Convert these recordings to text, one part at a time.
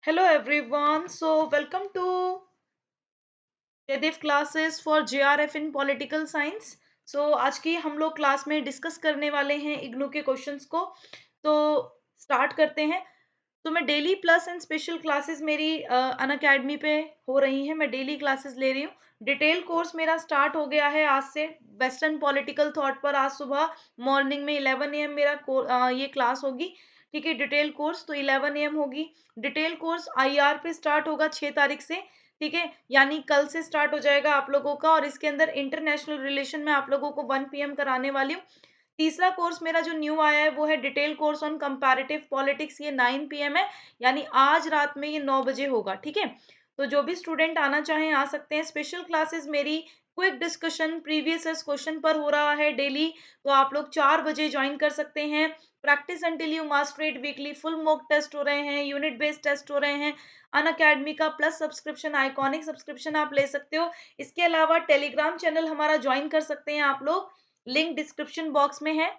Hello everyone. So welcome to Jaidev classes for JRF in political science. आज की हम लोग क्लास में डिस्कस करने वाले हैं इग्नू के क्वेश्चंस को। तो स्टार्ट करते हैं। तो मैं daily plus and special classes मेरी अन अकेडमी पे हो रही हैं। मैं डेली क्लासेस ले रही हूँ। डिटेल कोर्स मेरा स्टार्ट हो गया है आज से। वेस्टर्न पॉलिटिकल थॉट पर आज सुबह मॉर्निंग में 11 AM मेरा ये क्लास होगी। ठीक है, डिटेल कोर्स तो 11 AM होगी। डिटेल कोर्स आईआर पे स्टार्ट होगा 6 तारीख से। ठीक है, यानी कल से स्टार्ट हो जाएगा आप लोगों का। और इसके अंदर इंटरनेशनल रिलेशन में आप लोगों को 1 PM कराने वाली हूँ। तीसरा कोर्स मेरा जो न्यू आया है वो है detail course on comparative politics. ये 9 PM है, यानी आज रात में ये 9 बजे होगा। ठीक है, तो जो भी स्टूडेंट आना चाहें आ सकते हैं। स्पेशल क्लासेस मेरी क्विक डिस्कशन प्रीवियस क्वेश्चन पर हो रहा है डेली। तो आप लोग 4 बजे ज्वाइन कर सकते हैं। Practice until you master it weekly full mock test हो रहे हैं, यूनिट बेस्ड टेस्ट हो रहे हैं। अन अकेडमी का प्लस सब्सक्रिप्शन, आइकॉनिक सब्सक्रिप्शन आप ले सकते हो। इसके अलावा टेलीग्राम चैनल हमारा ज्वाइन कर सकते हैं आप लोग, लिंक डिस्क्रिप्शन बॉक्स में है।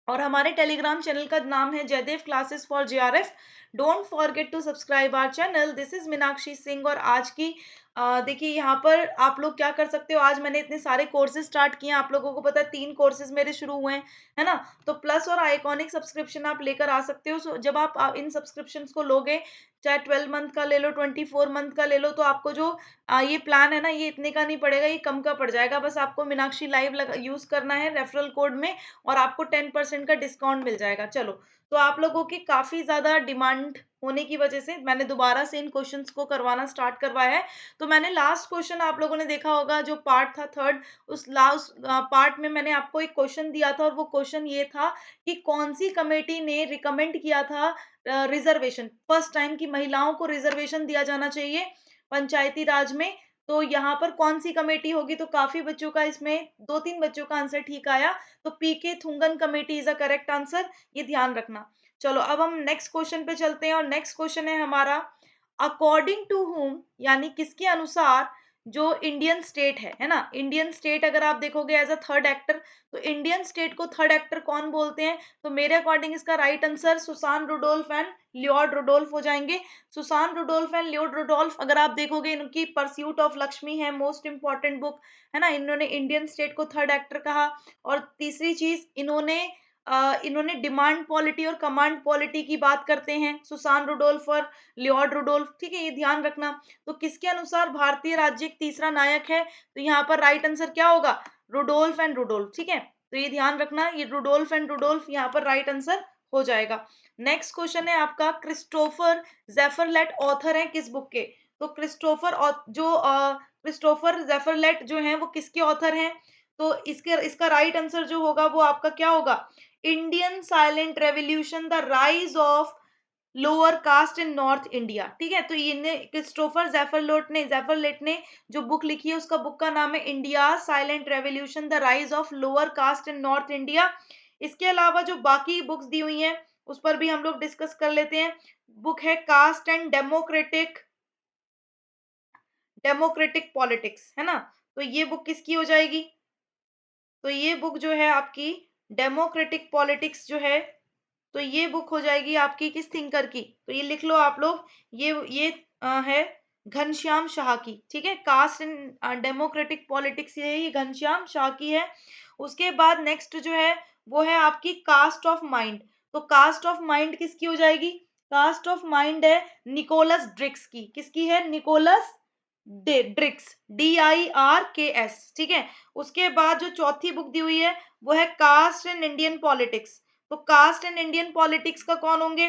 और हमारे टेलीग्राम चैनल का नाम है Jaidev classes for JRF. Don't forget to subscribe our channel. This is Meenakshi Singh. और आज की देखिए यहाँ पर आप लोग क्या कर सकते हो। आज मैंने इतने सारे कोर्सेज स्टार्ट किए हैं, आप लोगों को पता है 3 कोर्सेज मेरे शुरू हुए हैं, है ना। तो प्लस और आइकॉनिक सब्सक्रिप्शन आप लेकर आ सकते हो। जब आप इन सब्सक्रिप्शन को लोगे, चाहे 12 मंथ का ले लो, 24 मंथ का ले लो, तो आपको जो ये प्लान है ना, ये इतने का नहीं पड़ेगा, ये कम का पड़ जाएगा। बस आपको मीनाक्षी लाइव यूज करना है रेफरल कोड में, और आपको 10% का डिस्काउंट मिल जाएगा। चलो, तो आप लोगों की काफी ज्यादा डिमांड होने की वजह से मैंने दोबारा से इन क्वेश्चंस को करवाना स्टार्ट करवाया है। तो मैंने लास्ट क्वेश्चन आप लोगों ने देखा होगा, जो पार्ट था थर्ड, उस लास्ट पार्ट में मैंने आपको एक क्वेश्चन दिया था। और वो क्वेश्चन ये था कि कौन सी कमेटी ने रिकमेंड किया था रिजर्वेशन, फर्स्ट टाइम की महिलाओं को रिजर्वेशन दिया जाना चाहिए पंचायती राज में। तो यहाँ पर कौन सी कमेटी होगी। तो काफी बच्चों का इसमें 2-3 बच्चों का आंसर ठीक आया। तो P K Thungon committee is a correct answer, ये ध्यान रखना। चलो, अब हम नेक्स्ट क्वेश्चन पे चलते हैं। और नेक्स्ट क्वेश्चन है हमारा, अकॉर्डिंग टू whom, यानी किसके अनुसार जो इंडियन स्टेट है ना। इंडियन स्टेट अगर आप देखोगे एज अ थर्ड एक्टर, तो इंडियन स्टेट को थर्ड एक्टर कौन बोलते हैं। तो मेरे अकॉर्डिंग इसका right answer Susanne Rudolph and Lloyd Rudolph हो जाएंगे। Susanne Rudolph and Lloyd Rudolph, अगर आप देखोगे, इनकी परस्यूट ऑफ लक्ष्मी है मोस्ट इंपॉर्टेंट बुक, है ना। इन्होंने इंडियन स्टेट को थर्ड एक्टर कहा। और तीसरी चीज, इन्होंने डिमांड पॉलिटी और कमांड पॉलिटी की बात करते हैं, सुसान रुडोल्फ और लियोड रुडोल्फ। ठीक है, ये ध्यान रखना। तो किसके अनुसार भारतीय राज्य एक तीसरा नायक है। तो यहाँ पर राइट आंसर क्या होगा, रुडोल्फ एंड रुडोल्फ। ठीक है, तो ये ध्यान रखना, ये रुडोल्फ एंड रुडोल्फ यहाँ पर राइट आंसर हो जाएगा। नेक्स्ट क्वेश्चन है आपका, क्रिस्टोफर जेफरलेट ऑथर है किस बुक के। तो क्रिस्टोफर जेफरलेट जो है वो किसके ऑथर हैं। तो इसका राइट आंसर जो होगा वो आपका क्या होगा, Indian silent revolution, the rise of lower caste in North India. ठीक है, तो ये क्रिस्टोफर जेफरलेट ने जो बुक लिखी है, उसका बुक का नाम है India silent revolution, the rise of lower caste in North India. इसके अलावा जो बाकी बुक्स दी हुई हैं उस पर भी हम लोग डिस्कस कर लेते हैं। बुक है caste and democratic democratic politics, है ना। तो ये बुक किसकी हो जाएगी। तो ये बुक जो है आपकी डेमोक्रेटिक पॉलिटिक्स जो है, तो ये बुक हो जाएगी आपकी किस थिंकर की। तो ये लिख लो आप लोग, ये है घनश्याम शाह की। ठीक है, कास्ट एंड डेमोक्रेटिक पॉलिटिक्स, ये घनश्याम शाह की है। उसके बाद नेक्स्ट जो है वो है आपकी कास्ट ऑफ माइंड। तो कास्ट ऑफ माइंड किसकी हो जाएगी, कास्ट ऑफ माइंड है निकोलस ड्रिक्स की। किसकी है, निकोलस ड्रिक्स, DIRKS। ठीक है, उसके बाद जो चौथी बुक दी हुई है वो है कास्ट इन इंडियन पॉलिटिक्स। तो कास्ट इन इंडियन पॉलिटिक्स का कौन होंगे,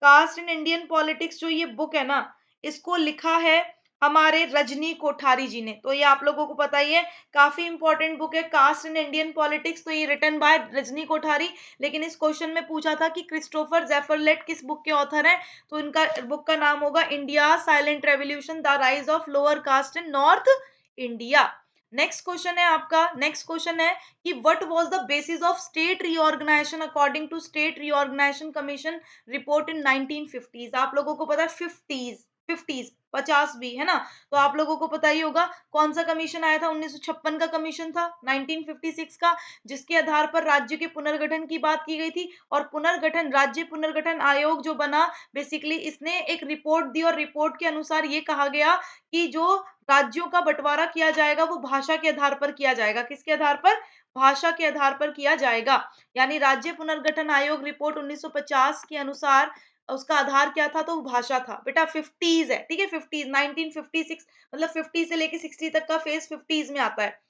कास्ट इन इंडियन पॉलिटिक्स जो ये बुक है ना, इसको लिखा है हमारे रजनी कोठारी जी ने। तो ये आप लोगों को पता ही है, काफी इंपॉर्टेंट बुक है कास्ट इन इंडियन पॉलिटिक्स। तो ये रिटन बाय रजनी कोठारी। लेकिन इस क्वेश्चन में पूछा था कि क्रिस्टोफर जेफरलेट किस बुक के ऑथर हैं। तो इनका बुक का नाम होगा India silent revolution, the rise of lower caste in North India. Next question है आपका, नेक्स्ट क्वेश्चन है कि what was the basis of state reorganisation according to state reorganisation commission report in 1950s। आप लोगों को पता है 50s, 50s, 50 भी है ना। तो आप लोगों को पता ही होगा कौन सा कमीशन आया था, 1956 का कमीशन था, 1956 का, जिसके आधार पर राज्य के पुनर्गठन की बात की गई थी। और पुनर्गठन, राज्य पुनर्गठन आयोग जो बना, बेसिकली इसने एक रिपोर्ट दी और रिपोर्ट के अनुसार ये कहा गया कि जो राज्यों का बंटवारा किया जाएगा वो भाषा के आधार पर किया जाएगा। किसके आधार पर? भाषा के आधार पर किया जाएगा। यानी राज्य पुनर्गठन आयोग रिपोर्ट 1950 के अनुसार उसका आधार क्या था? तो वो भाषा था। बेटा 50s है, ठीक है, 50s, 1956, मतलब 50 से लेके 60 तक का फेज 50s में आता है।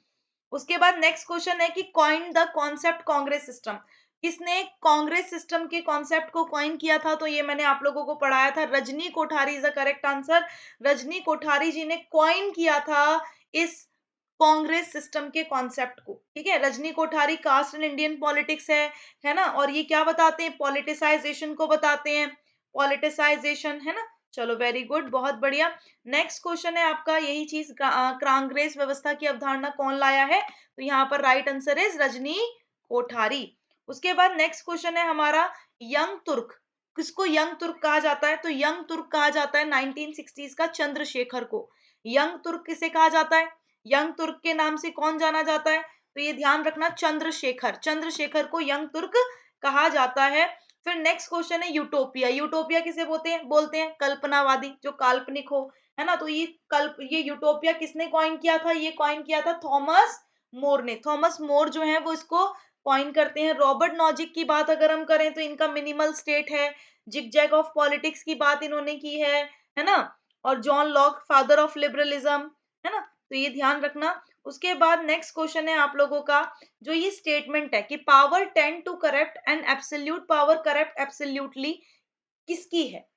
उसके बाद नेक्स्ट क्वेश्चन है कि coin the concept Congress system. किसने कांग्रेस सिस्टम के कॉन्सेप्ट को कॉइन किया था? तो ये मैंने आप लोगों को पढ़ाया था, Rajni Kothari is the correct answer. Rajni Kothari ji ने कॉइन किया था इस कांग्रेस सिस्टम के कॉन्सेप्ट को, ठीक है। Rajni Kothari caste and Indian politics है ना, और ये क्या बताते हैं? पॉलिटिसाइजेशन को बताते हैं, पॉलिटिसाइजेशन, है ना। चलो वेरी गुड, बहुत बढ़िया। नेक्स्ट क्वेश्चन है आपका यही चीज, कांग्रेस व्यवस्था की अवधारणा कौन लाया है? तो यहाँ पर right answer is Rajni Kothari. उसके बाद नेक्स्ट क्वेश्चन है हमारा, यंग तुर्क। किसको यंग तुर्क कहा जाता है? तो यंग तुर्क कहा जाता है 1960s का चंद्रशेखर को। यंग तुर्क किसे कहा जाता है? यंग तुर्क के नाम से कौन जाना जाता है? तो ये ध्यान रखना, चंद्रशेखर, चंद्रशेखर को यंग तुर्क कहा जाता है। फिर नेक्स्ट क्वेश्चन है यूटोपिया। यूटोपिया किसे बोलते हैं कल्पनावादी, जो काल्पनिक हो, है ना। तो ये यूटोपिया किसने कॉइन किया था? ये कॉइन किया था थॉमस मोर ने। थॉमस मोर जो है वो इसको कॉइन करते हैं। रॉबर्ट नॉजिक की बात अगर हम करें तो इनका मिनिमल स्टेट है। जिगजैग ऑफ पॉलिटिक्स की बात इन्होंने की है ना। और John Locke, father of liberalism, है ना। तो ये ध्यान रखना। उसके बाद नेक्स्ट क्वेश्चन है आप लोगों का, जो ये स्टेटमेंट है कि power tend to corrupt and absolute power corrupt absolutely, किसकी है?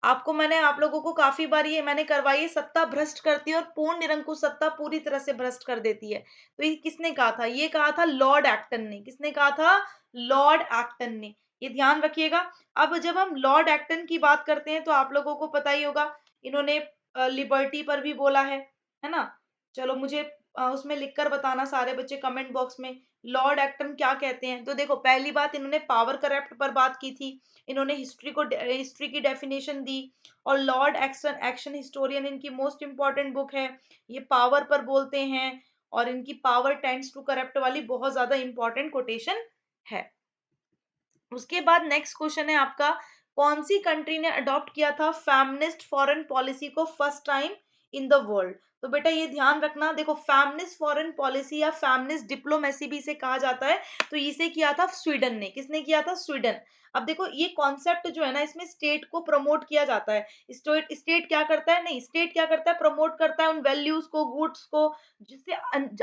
आपको मैंने आप लोगों को काफी बार ये मैंने करवाई है, सत्ता भ्रष्ट करती है और पूर्ण निरंकुश सत्ता पूरी तरह से भ्रष्ट कर देती है। तो ये किसने कहा था? ये कहा था लॉर्ड एक्टन ने। किसने कहा था? लॉर्ड एक्टन ने। ये ध्यान रखिएगा। अब जब हम लॉर्ड एक्टन की बात करते हैं तो आप लोगों को पता ही होगा, इन्होंने लिबर्टी पर भी बोला है ना। चलो मुझे उसमें लिखकर बताना सारे बच्चे कमेंट बॉक्स में, लॉर्ड एक्टन क्या कहते हैं। तो देखो, पहली बात इन्होंने पावर करप्ट पर बात की थी। इन्होंने हिस्ट्री की डेफिनेशन दी। और लॉर्ड एक्शन एक्शन हिस्टोरियन इनकी मोस्ट इंपॉर्टेंट बुक है। ये पावर पर बोलते हैं और इनकी पावर टेंड्स टू करप्ट वाली बहुत ज्यादा इंपॉर्टेंट कोटेशन है। उसके बाद नेक्स्ट क्वेश्चन है आपका, कौन सी कंट्री ने अडॉप्ट किया था फेमिनिस्ट फॉरेन पॉलिसी को first time in the world? तो बेटा ये ध्यान रखना, देखो फेमिनिस्ट फॉरेन पॉलिसी या फेमिनिस्ट डिप्लोमेसी भी इसे कहा जाता है। तो इसे किया था स्वीडन ने। किसने किया था? स्वीडन। अब देखो ये कॉन्सेप्ट जो है ना, इसमें स्टेट को प्रमोट किया जाता है। स्टेट क्या करता है? नहीं, स्टेट क्या करता है? प्रमोट करता है उन वैल्यूज को, गुड्स को, जिससे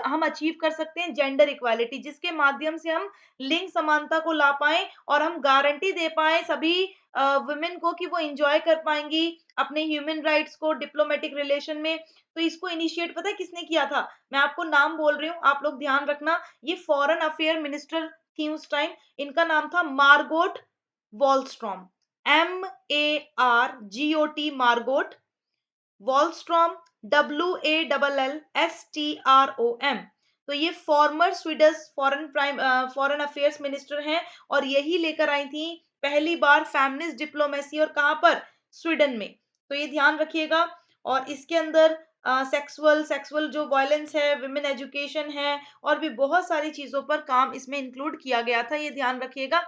हम अचीव कर सकते हैं जेंडर इक्वालिटी, जिसके माध्यम से हम लिंग समानता को ला पाए और हम गारंटी दे पाए सभी वुमेन को कि वो एंजॉय कर पाएंगी अपने ह्यूमन राइट्स को डिप्लोमेटिक रिलेशन में। तो इसको इनिशिएट पता है किसने किया था? मैं आपको नाम बोल रही हूँ, आप लोग ध्यान रखना। ये फॉरेन अफेयर मिनिस्टर थी उस टाइम। इनका नाम था Margot Wallstrom. MARGOT, Margot Wallstrom, WALLSTROM। तो ये former Swedish foreign affairs minister हैं और यही लेकर आई थी पहली बार फेमिनिस्ट डिप्लोमेसी, और कहां पर? स्वीडन में। तो ये ध्यान रखिएगा। और इसके अंदर सेक्सुअल सेक्सुअल जो वायलेंस है, विमेन एजुकेशन है, और भी बहुत सारी चीजों पर काम इसमें इंक्लूड किया गया था, ये ध्यान रखिएगा।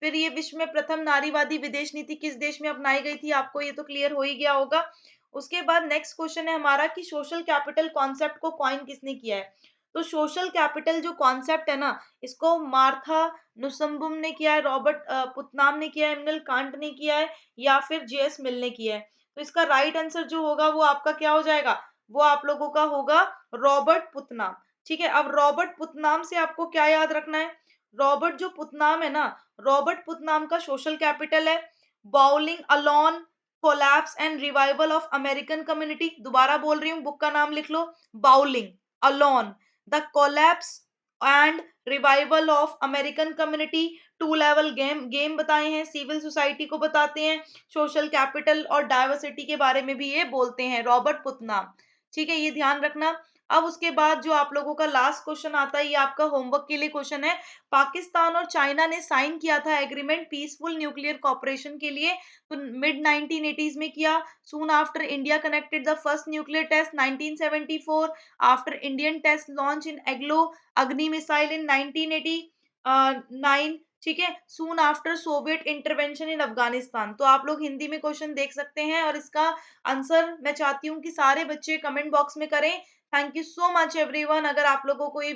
फिर ये विश्व में प्रथम नारीवादी विदेश नीति किस देश में अपनाई गई थी? आपको ये तो क्लियर हो ही गया होगा। उसके बाद नेक्स्ट क्वेश्चन है हमारा कि सोशल कैपिटल कॉन्सेप्ट को कॉइन किसने किया है? तो सोशल कैपिटल जो कॉन्सेप्ट है ना, इसको मार्था नुसम्बुम ने किया है, रॉबर्ट पुतनाम ने किया है, इमनुल कांट ने किया है, या फिर JS मिल ने किया है। तो इसका राइट आंसर जो होगा वो आपका क्या हो जाएगा? वो आप लोगों का होगा रॉबर्ट पुतनाम। ठीक है, अब रॉबर्ट पुतनाम से आपको क्या याद रखना है? रॉबर्ट जो पुतनाम है ना, रॉबर्ट पुतनाम का सोशल कैपिटल है bowling alone, collapse and revival of American community. दोबारा बोल रही हूँ, बुक का नाम लिख लो, bowling alone, the collapse and revival of American community. Two level game game बताए हैं, सिविल सोसाइटी को बताते हैं, सोशल कैपिटल और डाइवर्सिटी के बारे में भी ये बोलते हैं, रॉबर्ट पुतनाम। ठीक है, ये ध्यान रखना। अब उसके बाद जो आप लोगों का लास्ट क्वेश्चन आता है, ये आपका होमवर्क के लिए क्वेश्चन है। पाकिस्तान और चाइना ने साइन किया था एग्रीमेंट पीसफुल न्यूक्लियर कॉपरेशन के लिए, तो मिड 1980s में किया। Soon after India connected the first nuclear test 1974, after Indian test launch in एग्लो अग्नि मिसाइल इन 1989। ठीक है, soon after Soviet intervention in Afghanistan. तो आप लोग हिंदी में क्वेश्चन देख सकते हैं और इसका आंसर मैं चाहती हूँ कि सारे बच्चे कमेंट बॉक्स में करें। Thank you so much everyone. अगर आप लोगों को ये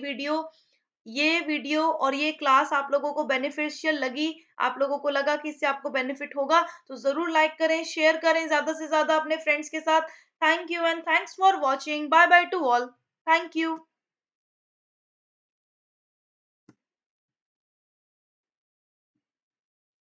वीडियो और ये क्लास आप लोगों को बेनिफिशियल लगी, आप लोगों को लगा कि इससे आपको बेनिफिट होगा, तो जरूर लाइक करें, शेयर करें ज्यादा से ज्यादा अपने फ्रेंड्स के साथ। Thank you and thanks for watching. Bye bye to all. Thank you.